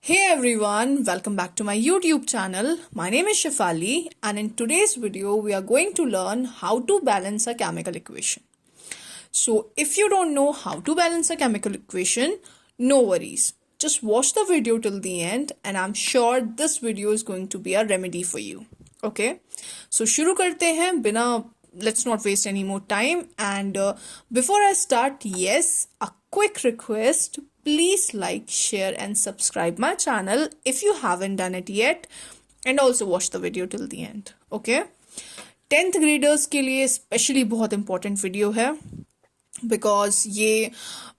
Hey everyone, welcome back to my YouTube channel. My name is Shefali and in today's video we are going to learn how to balance a chemical equation. So if you don't know how to balance a chemical equation, no worries. Just watch the video till the end and I'm sure this video is going to be a remedy for you. Okay, so शुरू करते हैं बिना let's not waste any more time and before I start, yes, a quick request. Please like, share and subscribe my channel if you haven't done it yet and also watch the video till the end. Okay? 10th graders के लिए specially बहुत important video है because ये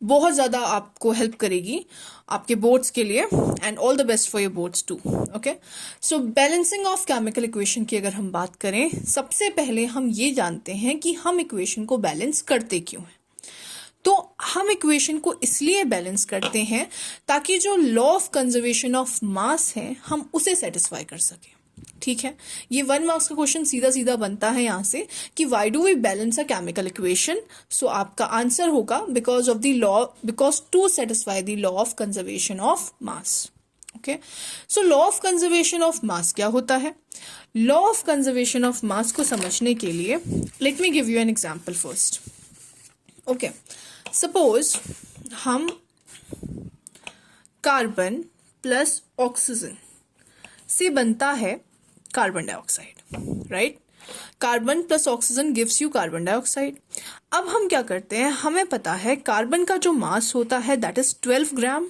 बहुत ज़्यादा आपको help करेगी आपके बोर्ड्स के लिए and all the best for your boards too. Okay, so balancing of chemical equation की अगर हम बात करें, सबसे पहले हम ये जानते हैं कि हम इक्वेशन को बैलेंस करते क्यों हैं. तो हम इक्वेशन को इसलिए बैलेंस करते हैं ताकि जो law of conservation of mass है हम उसे सेटिस्फाई कर सकें. ठीक है, ये 1 मार्क्स का क्वेश्चन सीधा सीधा बनता है यहाँ से कि why do we balance a chemical equation. So आपका आंसर होगा because to satisfy the law of conservation of mass. Okay, so law of conservation of mass क्या होता है? लॉ ऑफ कंजर्वेशन ऑफ मास को समझने के लिए let me give you an example first. Okay, suppose हम कार्बन प्लस ऑक्सीजन से बनता है carbon dioxide, right? Carbon plus oxygen gives you carbon dioxide. अब हम क्या करते हैं, हमें पता है कार्बन का जो मास होता है that is 12 gram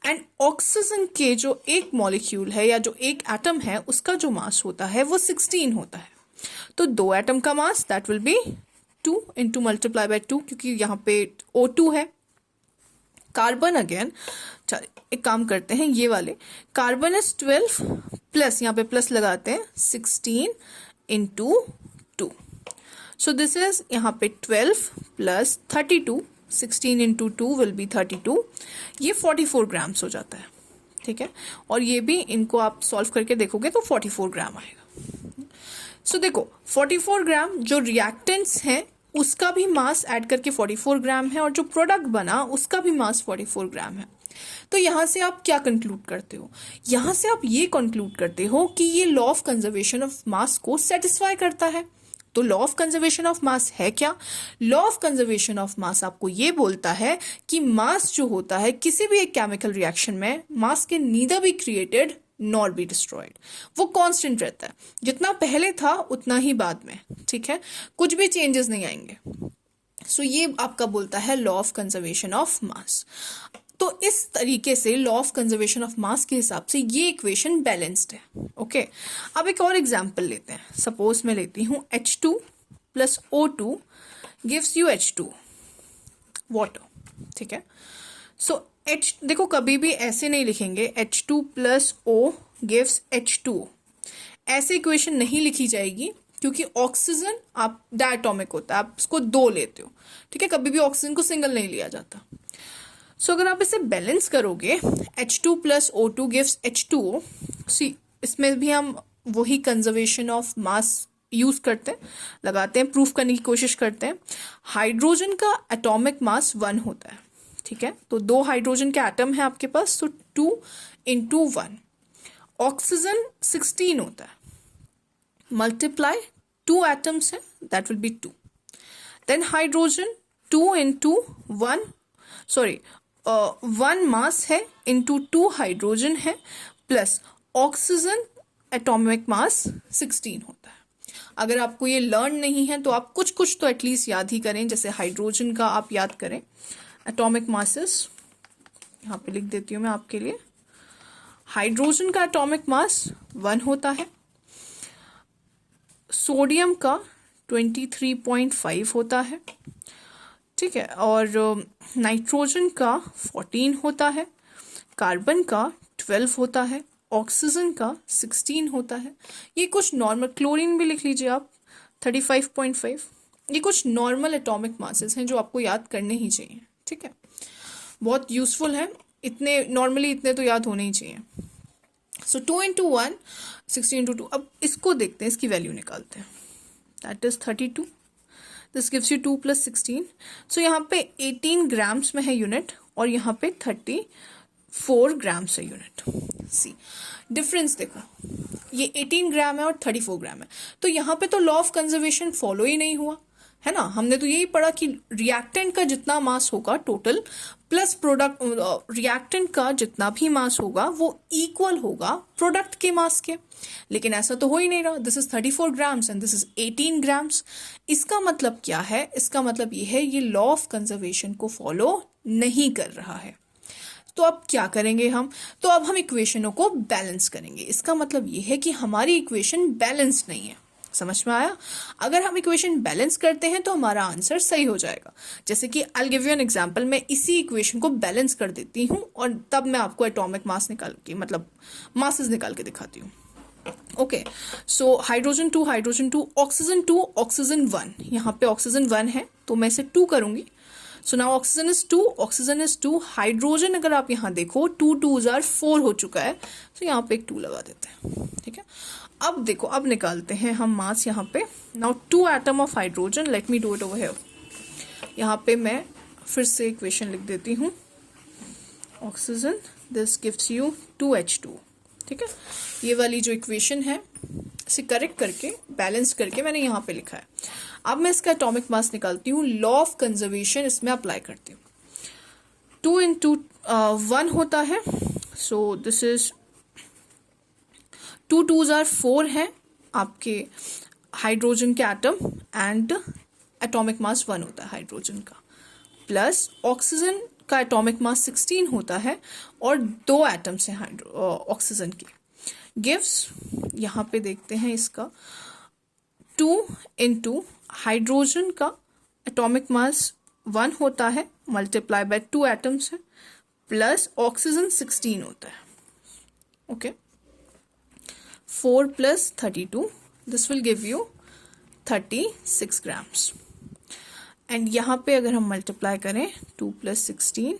and oxygen के जो एक मॉलिक्यूल है या जो एक एटम है उसका जो मास होता है वो 16 होता है. तो 2 एटम का mass that will be 2 into multiply by 2 क्योंकि यहाँ पे O2 है. कार्बन अगेन, एक काम करते हैं, ये वाले कार्बन इज 12 प्लस यहाँ पे प्लस लगाते हैं 16 इंटू 2. सो दिस इज यहाँ पे 12 प्लस 32, 16 इंटू 2 विल बी 32. ये 44 ग्राम्स हो जाता है. ठीक है, और ये भी इनको आप सॉल्व करके देखोगे तो 44 ग्राम आएगा. सो देखो 44 ग्राम जो रिएक्टेंट्स हैं उसका भी मास ऐड करके 44 ग्राम है और जो प्रोडक्ट बना उसका भी मास 44 ग्राम है. तो यहां से आप क्या कंक्लूड करते हो? यहां से आप ये कंक्लूड करते हो कि ये लॉ ऑफ कंजर्वेशन ऑफ मास को सेटिस्फाई करता है. तो law of conservation of mass है क्या? Law of conservation of mass आपको ये बोलता है कि मास जो होता है किसी भी एक केमिकल रिएक्शन में, मास के neither be created nor be destroyed. वो कांस्टेंट रहता है, जितना पहले था उतना ही बाद में. ठीक है, कुछ भी चेंजेस नहीं आएंगे. सो ये आपका बोलता है लॉ ऑफ कंजर्वेशन ऑफ मास. तो इस तरीके से law of conservation of mass के हिसाब से ये इक्वेशन बैलेंस्ड है. ओके, अब एक और एग्जांपल लेते हैं. सपोज मैं लेती हूं H2 plus O2 gives you H2 water. ठीक है, सो देखो कभी भी ऐसे नहीं लिखेंगे H2 plus O gives H2O. ऐसे इक्वेशन नहीं लिखी जाएगी क्योंकि ऑक्सीजन आप डायटोमिक होता है, आप इसको 2 लेते हो. ठीक है, कभी भी ऑक्सीजन को सिंगल नहीं लिया जाता. सो अगर आप इसे बैलेंस करोगे H2 plus O2 gives H2O. सी इसमें भी हम वही कंजर्वेशन ऑफ मास यूज करते हैं, लगाते हैं, प्रूफ करने की कोशिश करते हैं. हाइड्रोजन का एटॉमिक मास 1 होता है. ठीक है, तो 2 हाइड्रोजन के एटम है आपके पास, तो 2 इंटू 1. ऑक्सीजन 16 होता है, मल्टीप्लाई 2 एटम्स है that will be 2. Then hydrogen 2 into 1, sorry 1 mass है इंटू 2 हाइड्रोजन है प्लस ऑक्सीजन एटॉमिक मास 16 होता है. अगर आपको ये लर्न नहीं है तो आप कुछ कुछ तो एटलीस्ट याद ही करें. जैसे हाइड्रोजन का आप याद करें, एटॉमिक मासेस यहाँ पे लिख देती हूँ मैं आपके लिए. हाइड्रोजन का एटॉमिक मास 1 होता है, सोडियम का 23.5 होता है. ठीक है, और नाइट्रोजन का 14 होता है, कार्बन का 12 होता है, ऑक्सीजन का 16 होता है. ये कुछ नॉर्मल, क्लोरीन भी लिख लीजिए आप 35.5. ये कुछ नॉर्मल एटॉमिक मासेस हैं जो आपको याद करने ही चाहिए. ठीक है, बहुत यूजफुल है. इतने नॉर्मली इतने तो याद होने ही चाहिए. सो 2 इंटू 1 16 इंटू 2. अब इसको देखते हैं, इसकी वैल्यू निकालते हैं. That is 32. This gives you 2 plus 16. सो यहाँ पे 18 ग्राम्स में है यूनिट और यहाँ पे 4 ग्राम्स है यूनिट। सी डिफरेंस देखो, ये 18 ग्राम है और 34 ग्राम है, तो यहाँ पे तो लॉ ऑफ कंजर्वेशन फॉलो ही नहीं हुआ है ना। हमने तो यही पढ़ा कि रिएक्टेंट का जितना मास होगा टोटल प्लस प्रोडक्ट, रिएक्टेंट का जितना भी मास होगा वो इक्वल होगा प्रोडक्ट के मास के, लेकिन ऐसा तो हो ही नहीं रहा। This is 34 grams and this is 18 grams. इसका मतलब क्या है? इसका मतलब ये है ये लॉ ऑफ कंजर्वेशन को फॉलो नहीं कर रहा है। तो अब क्या करेंगे हम? तो अब हम इक्वेशनों को बैलेंस करेंगे। इसका मतलब ये है कि हमारी इक्वेशन बैलेंस नहीं है। समझ में आया? अगर हम इक्वेशन बैलेंस करते हैं तो हमारा आंसर सही हो जाएगा। जैसे कि I give you an example, मैं इसी इक्वेशन को बैलेंस कर देती हूँ और तब मैं आपको एटॉमिक मास निकाल के, मतलब मासेस निकाल के दिखाती हूँ। Okay, so hydrogen 2, oxygen 1। यहाँ पे ऑक्सीजन 1 है तो मैं इसे 2 करूंगी। So now oxygen is 2, hydrogen अगर आप यहाँ देखो 2 2s are 4 हो चुका है, तो यहाँ पे एक 2 लगा देते हैं। ठीक है, अब देखो, अब निकालते हैं हम मास यहाँ पे। Now 2 atom of hydrogen, let me do it over here. यहाँ पे मैं फिर से इक्वेशन लिख देती हूँ, oxygen this gives you 2H2। ठीक है, ये वाली जो इक्वेशन है इसे करेक्ट करके बैलेंस करके मैंने यहाँ पे लिखा है। अब मैं इसका एटॉमिक मास निकालती हूँ, लॉ ऑफ कंजर्वेशन इसमें अप्लाई करती हूँ। 2 into 1 होता है, so this is 2 2s are 4 है आपके हाइड्रोजन के एटम एंड एटॉमिक मास 1 होता है हाइड्रोजन का, प्लस ऑक्सीजन का एटॉमिक मास 16 होता है और 2 एटम्स हैं ऑक्सीजन के। गिव्स, यहाँ पे देखते हैं इसका 2 into हाइड्रोजन का एटॉमिक मास 1 होता है मल्टीप्लाई बाय 2 एटम्स है, प्लस ऑक्सीजन 16 होता है। Okay, 4 plus 32, this will give you 36 grams। And यहाँ पे अगर हम मल्टीप्लाई करें 2 plus 16,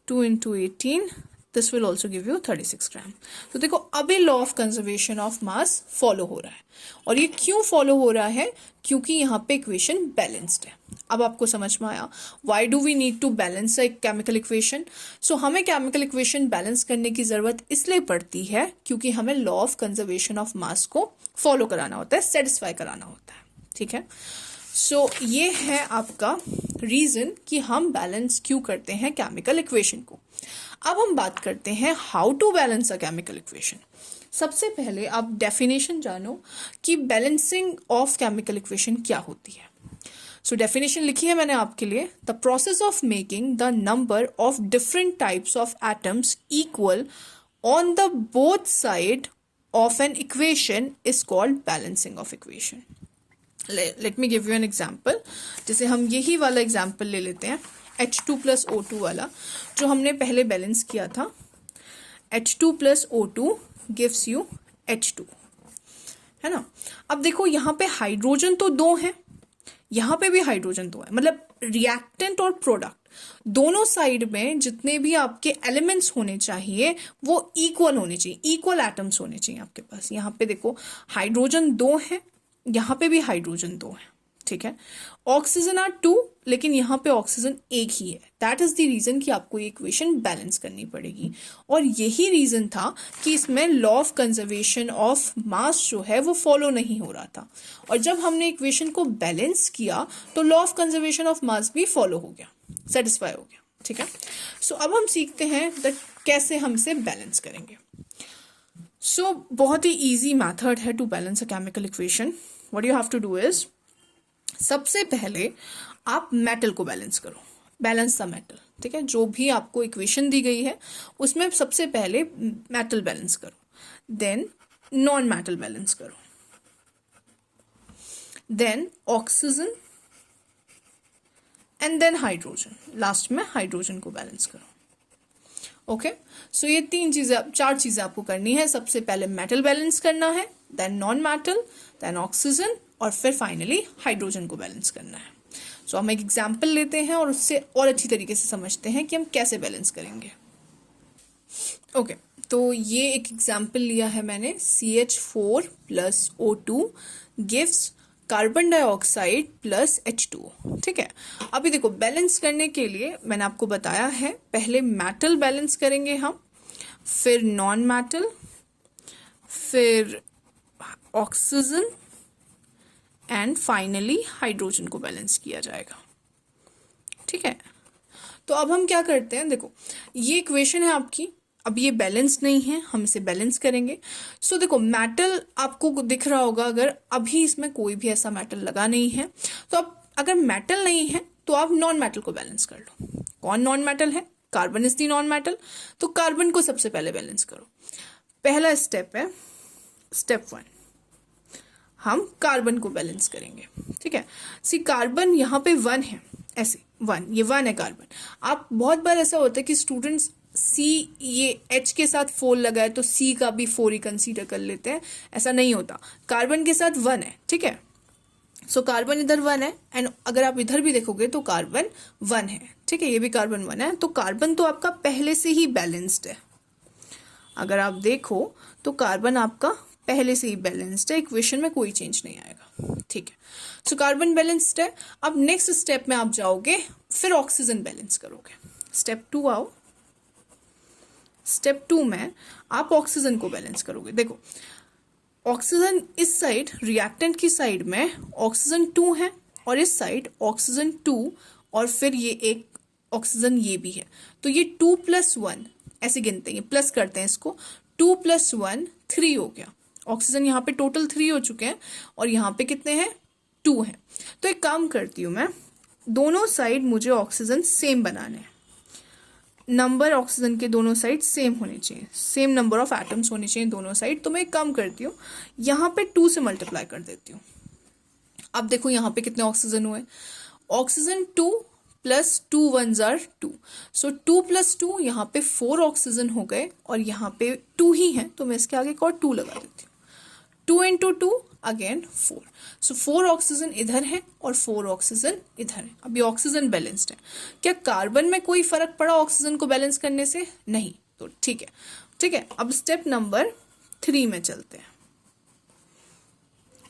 2 into 18, this will also give you 36 ग्राम। तो देखो अभी law of conservation of mass follow हो रहा है। और ये क्यों फॉलो हो रहा है? क्योंकि यहाँ पे इक्वेशन बैलेंस्ड है। अब आपको समझ में आया why do we need to balance a chemical equation. So हमें केमिकल इक्वेशन बैलेंस करने की जरूरत इसलिए पड़ती है क्योंकि हमें लॉ ऑफ कंजर्वेशन ऑफ मास को फॉलो कराना होता है, सेटिस्फाई कराना होता है। ठीक है, सो ये है आपका रीजन कि हम बैलेंस क्यों करते हैं केमिकल इक्वेशन को। अब हम बात करते हैं how to balance a chemical equation. सबसे पहले आप डेफिनेशन जानो कि बैलेंसिंग ऑफ केमिकल इक्वेशन क्या होती है। सो डेफिनेशन लिखी है मैंने आपके लिए, the process of making the number of different types of atoms equal on the both side of an equation is called balancing of equation. Late me give you an example. जैसे हम यही वाला example ले लेते हैं, H2 plus O2 वाला जो हमने पहले बैलेंस किया था। H2 plus O2 gives you H2, है ना। अब देखो यहाँ पे हाइड्रोजन तो 2 है, यहाँ पे भी हाइड्रोजन 2 है, मतलब रिएक्टेंट और प्रोडक्ट दोनों साइड में जितने भी आपके एलिमेंट्स होने चाहिए वो इक्वल होने चाहिए, इक्वल एटम्स होने चाहिए आपके पास। यहाँ पे देखो हाइड्रोजन 2 है, यहाँ पे भी हाइड्रोजन 2 है। ठीक है, ऑक्सीजन आर 2, लेकिन यहाँ पे ऑक्सीजन एक ही है। दैट इज द रीजन कि आपको ये इक्वेशन बैलेंस करनी पड़ेगी। और यही रीजन था कि इसमें law of conservation of mass जो है वो फॉलो नहीं हो रहा था। और जब हमने इक्वेशन को बैलेंस किया तो law of conservation of mass भी फॉलो हो गया, सेटिस्फाई हो गया। ठीक है, सो अब हम सीखते हैं दैट कैसे हम इसे बैलेंस करेंगे। सो बहुत ही ईजी मैथड है to balance a chemical equation. What you have to do is, सबसे पहले आप मेटल को बैलेंस करो, बैलेंस द मेटल। ठीक है, जो भी आपको इक्वेशन दी गई है उसमें सबसे पहले मेटल बैलेंस करो, देन नॉन मेटल बैलेंस करो, then oxygen and then hydrogen, last में हाइड्रोजन को बैलेंस करो। ओके, सो ये 4 चीजें आपको करनी है। सबसे पहले मेटल बैलेंस करना है, then non metal, then oxygen और फिर फाइनली हाइड्रोजन को बैलेंस करना है। सो हम एक एग्जाम्पल लेते हैं और उससे और अच्छी तरीके से समझते हैं कि हम कैसे बैलेंस करेंगे। ओके, तो ये एक एग्जाम्पल लिया है मैंने, CH4 plus O2 gives carbon dioxide plus H2O। ठीक है, अभी देखो बैलेंस करने के लिए मैंने आपको बताया है, पहले मेटल बैलेंस करेंगे हम, फिर नॉन मेटल, फिर ऑक्सीजन एंड फाइनली हाइड्रोजन को बैलेंस किया जाएगा। ठीक है, तो अब हम क्या करते हैं, देखो ये इक्वेशन है आपकी, अब ये बैलेंस नहीं है, हम इसे बैलेंस करेंगे। सो देखो मेटल आपको दिख रहा होगा, अगर अभी इसमें कोई भी ऐसा मेटल लगा नहीं है, तो अब अगर मेटल नहीं है तो आप नॉन मेटल को बैलेंस कर लो। कौन नॉन मेटल है? Carbon is the non metal, तो कार्बन को सबसे पहले बैलेंस करो। पहला स्टेप है स्टेप 1, हम कार्बन को बैलेंस करेंगे। ठीक है, सी कार्बन यहाँ पे 1 है, ऐसे 1, ये 1 है कार्बन। आप बहुत बार ऐसा होता है कि स्टूडेंट्स सी, ये H के साथ 4 लगा है तो C का भी 4 ही कंसीडर कर लेते हैं, ऐसा नहीं होता। कार्बन के साथ 1 है। ठीक है, सो कार्बन इधर 1 है, एंड अगर आप इधर भी देखोगे तो कार्बन 1 है। ठीक है, ये भी कार्बन 1 है, तो कार्बन तो आपका पहले से ही बैलेंस्ड है। अगर आप देखो तो कार्बन आपका पहले से ही बैलेंस्ड है, इक्वेशन में कोई चेंज नहीं आएगा। ठीक है, सो कार्बन बैलेंस्ड है। अब नेक्स्ट स्टेप में आप जाओगे, फिर ऑक्सीजन बैलेंस करोगे। स्टेप 2 आओ, स्टेप 2 में आप ऑक्सीजन को बैलेंस करोगे। देखो ऑक्सीजन इस साइड, रिएक्टेंट की साइड में ऑक्सीजन 2 है, और इस साइड ऑक्सीजन 2, और फिर ये एक ऑक्सीजन ये भी है, तो ये 2 + 1 ऐसे गिनते हैं, प्लस करते हैं इसको, 2 + 1 3 हो गया। ऑक्सीजन यहाँ पे टोटल 3 हो चुके हैं, और यहाँ पे कितने हैं? 2 हैं। तो एक काम करती हूँ मैं, दोनों साइड मुझे ऑक्सीजन सेम बनाने हैं, नंबर ऑक्सीजन के दोनों साइड सेम होने चाहिए, सेम नंबर ऑफ एटम्स होने चाहिए दोनों साइड। तो मैं एक काम करती हूँ, यहाँ पे 2 से मल्टीप्लाई कर देती हूँ। अब देखो यहाँ पे कितने ऑक्सीजन हुए? ऑक्सीजन 2 + 2 1s are 2, सो 2 + 2 यहाँ पे 4 ऑक्सीजन हो गए, और यहाँ पे 2 ही है, तो मैं इसके आगे एक और 2 लगा देती हूँ। 2 × 2 अगेन 4, सो 4 ऑक्सीजन इधर है और 4 ऑक्सीजन इधर है। अभी ऑक्सीजन बैलेंस्ड है। क्या कार्बन में कोई फर्क पड़ा ऑक्सीजन को बैलेंस करने से? नहीं। तो ठीक है, ठीक है, अब स्टेप नंबर 3 में चलते हैं।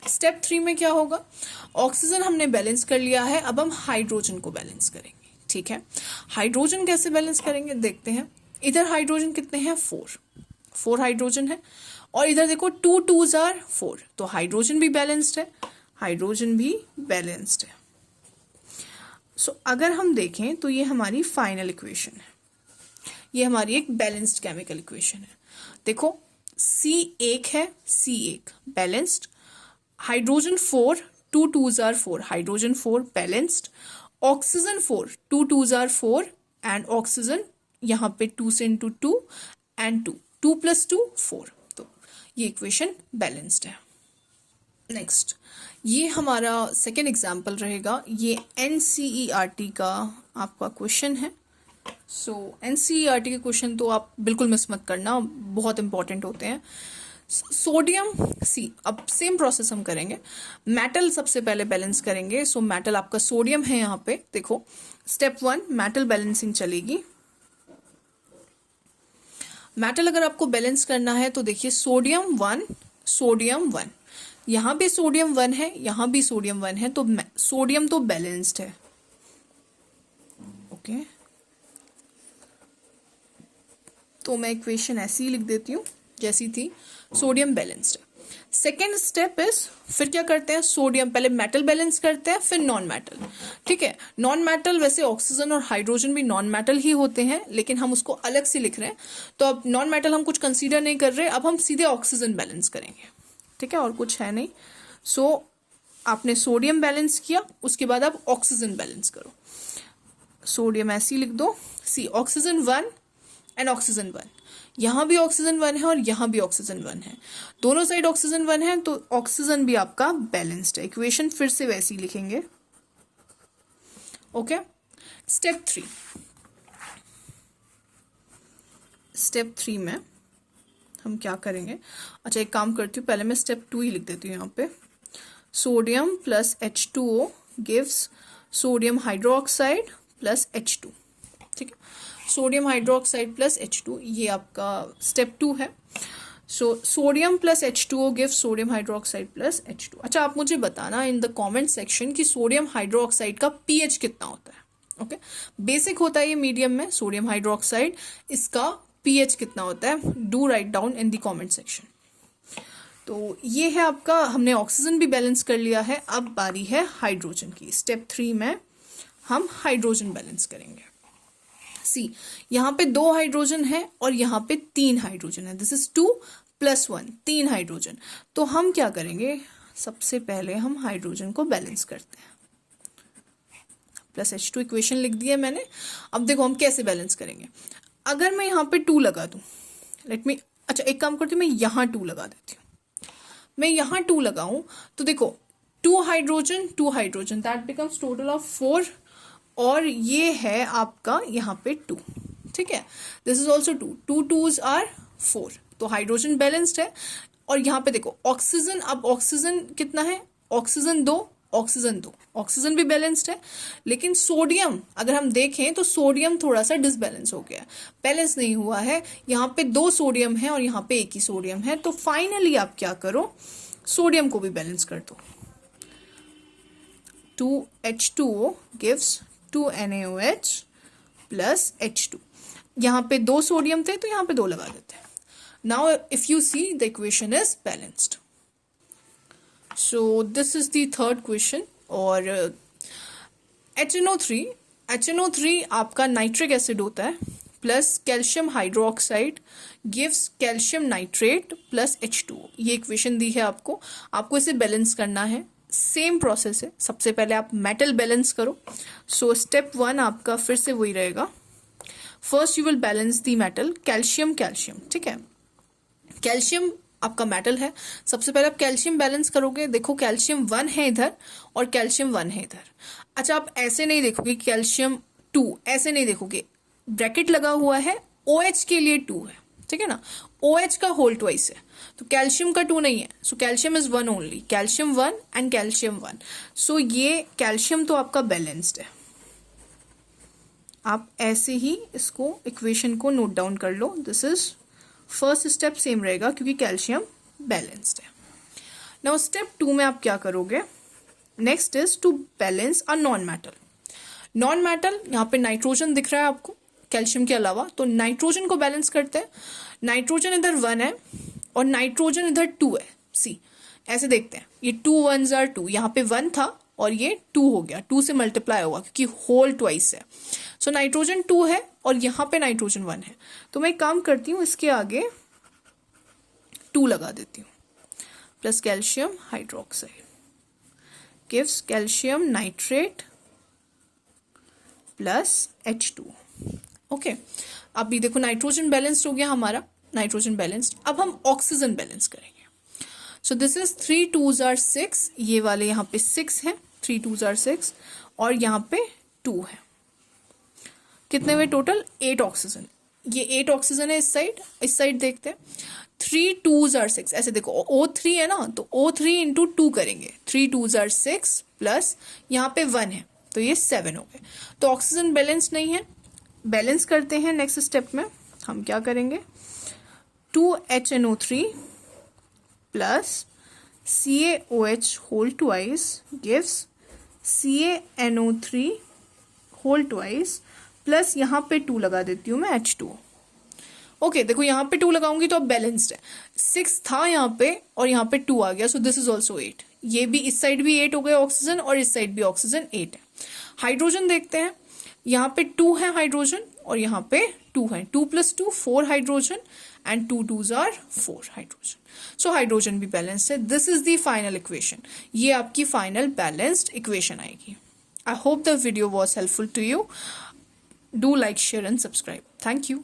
स्टेप 3 में क्या होगा? ऑक्सीजन हमने बैलेंस कर लिया है, अब हम हाइड्रोजन को बैलेंस करेंगे। ठीक है, हाइड्रोजन कैसे बैलेंस करेंगे देखते हैं। इधर हाइड्रोजन कितने हैं? 4 हाइड्रोजन है, और इधर देखो 2 2s are 4, तो हाइड्रोजन भी बैलेंस्ड है, हाइड्रोजन भी बैलेंस्ड है। सो अगर हम देखें तो ये हमारी फाइनल इक्वेशन है, ये हमारी एक बैलेंस्ड केमिकल इक्वेशन है। देखो C1 है, C1 balanced, hydrogen 4 2 2s are 4, hydrogen 4 balanced, oxygen 4 2 2s are 4, and oxygen यहाँ पे 2 से × 2 एंड 2 + 2 4, तो ये इक्वेशन बैलेंस्ड है। नेक्स्ट, ये हमारा सेकेंड एग्जाम्पल रहेगा, ये NCERT का आपका क्वेश्चन है। सो NCERT के क्वेश्चन तो आप बिल्कुल मिस मत करना, बहुत इंपॉर्टेंट होते हैं। सोडियम सी, अब सेम प्रोसेस हम करेंगे, मेटल सबसे पहले बैलेंस करेंगे। सो मेटल आपका सोडियम है यहाँ पे, देखो स्टेप 1 मेटल बैलेंसिंग चलेगी। मेटल अगर आपको बैलेंस करना है तो देखिए सोडियम 1 सोडियम 1, यहाँ भी सोडियम 1 है, यहाँ भी सोडियम 1 है, तो सोडियम तो बैलेंस्ड है। ओके, तो मैं इक्वेशन ऐसी ही लिख देती हूँ जैसी थी, सोडियम बैलेंस्ड है। सेकेंड स्टेप इज, फिर क्या करते हैं, सोडियम पहले मेटल बैलेंस करते हैं, फिर नॉन मेटल। ठीक है, नॉन मेटल वैसे ऑक्सीजन और हाइड्रोजन भी नॉन मेटल ही होते हैं, लेकिन हम उसको अलग से लिख रहे हैं, तो अब नॉन मेटल हम कुछ कंसीडर नहीं कर रहे, अब हम सीधे ऑक्सीजन बैलेंस करेंगे। ठीक है, और कुछ है नहीं। सो आपने सोडियम बैलेंस किया, उसके बाद आप ऑक्सीजन बैलेंस करो। सोडियम ऐसी लिख दो, सी ऑक्सीजन 1 एंड ऑक्सीजन 1, यहाँ भी ऑक्सीजन 1 है और यहाँ भी ऑक्सीजन 1 है, दोनों साइड ऑक्सीजन 1 है, तो ऑक्सीजन भी आपका बैलेंस्ड है। इक्वेशन फिर से वैसी लिखेंगे। ओके, स्टेप 3, स्टेप 3 में हम क्या करेंगे, अच्छा एक काम करती हूँ, पहले मैं स्टेप 2 ही लिख देती हूँ यहाँ पे। Sodium + H2O gives sodium hydroxide + H2। ठीक है, सोडियम हाइड्रोक्साइड + H2, ये आपका स्टेप 2 है। So sodium plus H2O give sodium hydroxide plus H2। अच्छा, आप मुझे बताना इन द कमेंट सेक्शन कि सोडियम हाइड्रोक्साइड का pH कितना होता है। ओके, बेसिक होता है ये मीडियम में सोडियम हाइड्रोक्साइड, इसका pH कितना होता है, do write down in the comment section. तो ये है आपका, हमने ऑक्सीजन भी बैलेंस कर लिया है। अब बारी है हाइड्रोजन की। स्टेप 3 में हम हाइड्रोजन बैलेंस करेंगे। सी, यहाँ पे 2 हाइड्रोजन है और यहाँ पे 3 हाइड्रोजन है। This is 2 + 1, 3 hydrogen. तो हम क्या करेंगे, सबसे पहले हम हाइड्रोजन को बैलेंस करते हैं। प्लस H2 इक्वेशन लिख दी है मैंने। अब देखो हम कैसे बैलेंस करेंगे। अगर मैं यहाँ पे 2 लगा दूं, अच्छा एक काम करती हूँ, मैं यहाँ 2 लगा देती हूँ। मैं यहाँ 2 लगाऊं तो देखो 2 hydrogen 2 hydrogen, that becomes total of 4, और ये है आपका यहाँ पे 2। ठीक है, this is also 2, 2 2s are 4। तो हाइड्रोजन बैलेंस्ड है। और यहाँ पे देखो ऑक्सीजन, अब ऑक्सीजन कितना है, ऑक्सीजन 2 ऑक्सीजन 2, ऑक्सीजन भी बैलेंस्ड है। लेकिन सोडियम अगर हम देखें तो सोडियम थोड़ा सा डिसबैलेंस हो गया, बैलेंस नहीं हुआ है। यहाँ पे 2 सोडियम है और यहाँ पे 1 ही सोडियम है। तो फाइनली आप क्या करो, सोडियम को भी बैलेंस कर दो। 2H2O gives 2NaOH plus H2। यहाँ पे 2 सोडियम थे तो यहाँ पे 2 लगा देते हैं। Now if you see the equation is balanced. So this is the third question. और HNO3 आपका नाइट्रिक एसिड होता है plus calcium hydroxide gives calcium nitrate plus H2O। ये इक्वेशन दी है आपको इसे बैलेंस करना है। सेम प्रोसेस है, सबसे पहले आप मेटल बैलेंस करो। सो स्टेप 1 आपका फिर से वही रहेगा। First you will balance the metal, calcium calcium. ठीक है, कैल्शियम आपका मेटल है। सबसे पहले आप कैल्शियम बैलेंस करोगे। देखो कैल्शियम 1 है इधर और कैल्शियम 1 है इधर। अच्छा, आप ऐसे नहीं देखोगे कैल्शियम 2, ऐसे नहीं देखोगे, ब्रैकेट लगा हुआ है, OH के लिए 2 है। ठीक है ना, OH का होल ट्वाइस है, तो कैल्शियम का 2 नहीं है। So calcium is 1 only, calcium 1 and calcium 1। सो ये कैल्शियम तो आपका बैलेंस्ड है। आप ऐसे ही इसको इक्वेशन को नोट डाउन कर लो। This is first step, same रहेगा क्योंकि कैल्शियम बैलेंस्ड है। नाउ स्टेप 2 में आप क्या करोगे, next is to balance a non metal. Non metal, यहाँ पे नाइट्रोजन दिख रहा है आपको कैल्शियम के अलावा, तो नाइट्रोजन को बैलेंस करते हैं। नाइट्रोजन इधर 1 है और नाइट्रोजन इधर 2 है। सी, ऐसे देखते हैं, ये 2 1s आर 2, यहाँ पे 1 था और ये 2 हो गया, 2 से मल्टीप्लाई होगा क्योंकि होल ट्वाइस है। सो नाइट्रोजन 2 है और यहाँ पे नाइट्रोजन 1 है। तो मैं काम करती हूँ, इसके आगे 2 लगा देती हूँ, plus calcium hydroxide gives calcium nitrate plus H2। Okay, अभी देखो नाइट्रोजन बैलेंस्ड हो गया हमारा, नाइट्रोजन बैलेंस्ड। अब हम ऑक्सीजन बैलेंस करेंगे। So this is 3 2s are 6, ये वाले यहाँ पे 6 है, 3 2s आर 6 और यहाँ पे 2 है। कितने हुए टोटल, 8 ऑक्सीजन। ये 8 ऑक्सीजन है इस साइड देखते हैं। 3 2s आर 6, ऐसे देखो O3 है ना, तो O3 इंटू 2 करेंगे, 3 2s आर 6 प्लस यहाँ पे 1 है तो ये 7 हो गए। तो ऑक्सीजन बैलेंस नहीं है, बैलेंस करते हैं। नेक्स्ट स्टेप में हम क्या करेंगे, 2HNO3 plus CaOH whole twice gives CaNO3 whole twice plus यहाँ पे 2 लगा देती हूँ मैं H2O। ओके, देखो यहाँ पे 2 लगाऊंगी तो अब बैलेंस्ड है। 6 था यहाँ पे और यहाँ पे 2 आ गया, सो दिस इज ऑल्सो 8। ये भी इस साइड भी 8 हो गया ऑक्सीजन और इस साइड भी ऑक्सीजन 8 है। हाइड्रोजन देखते हैं, यहाँ पे 2 है हाइड्रोजन और यहाँ पे 2 है, 2 + 2 4 hydrogen and 2 2s are 4 hydrogen. So hydrogen भी बैलेंस्ड है। This is the final equation, ये आपकी फाइनल बैलेंस्ड इक्वेशन आएगी। I hope the video was helpful to you. Do like, share and subscribe. Thank you.